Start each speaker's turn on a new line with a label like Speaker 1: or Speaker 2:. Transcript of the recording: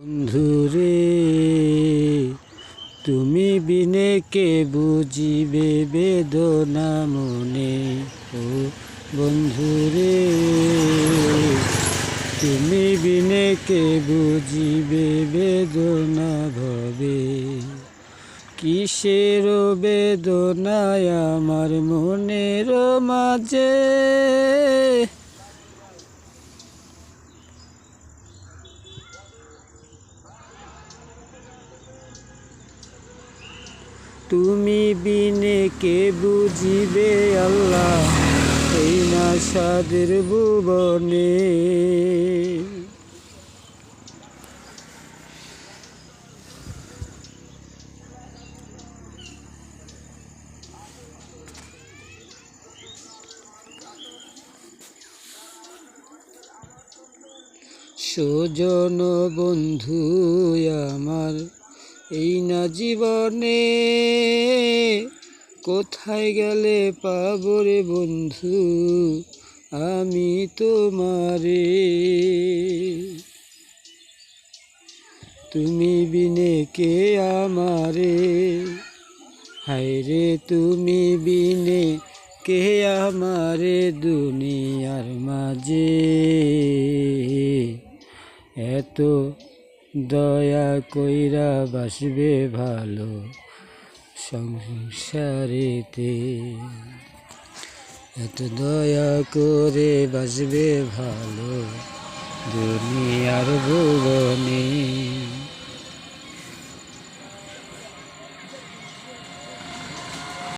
Speaker 1: বন্ধুরে তুমি বিনে কে বুঝিবে বেদনা মনে। ও বন্ধুরে তুমি বিনে কে বুঝিবে বেদনা ভবে। কিসের বেদনায় আমার মনের মাঝে, তুমি বিনে কে বুঝিবে আল্লাহ এই না সাদের ভুবনে। সজন বন্ধু আমার এই না জীবনে, কোথায় গেলে পাবো রে বন্ধু আমি তোমারে। তুমি বিনে কে আমারে, হায়রে তুমি বিনে কে আমারে দুনিয়ার মাঝে। এত দয়া কইরা বাসবে ভালো সংসারেতে, এত দয়া করে বাসবে ভালো দুনিয়ার ভুবনে।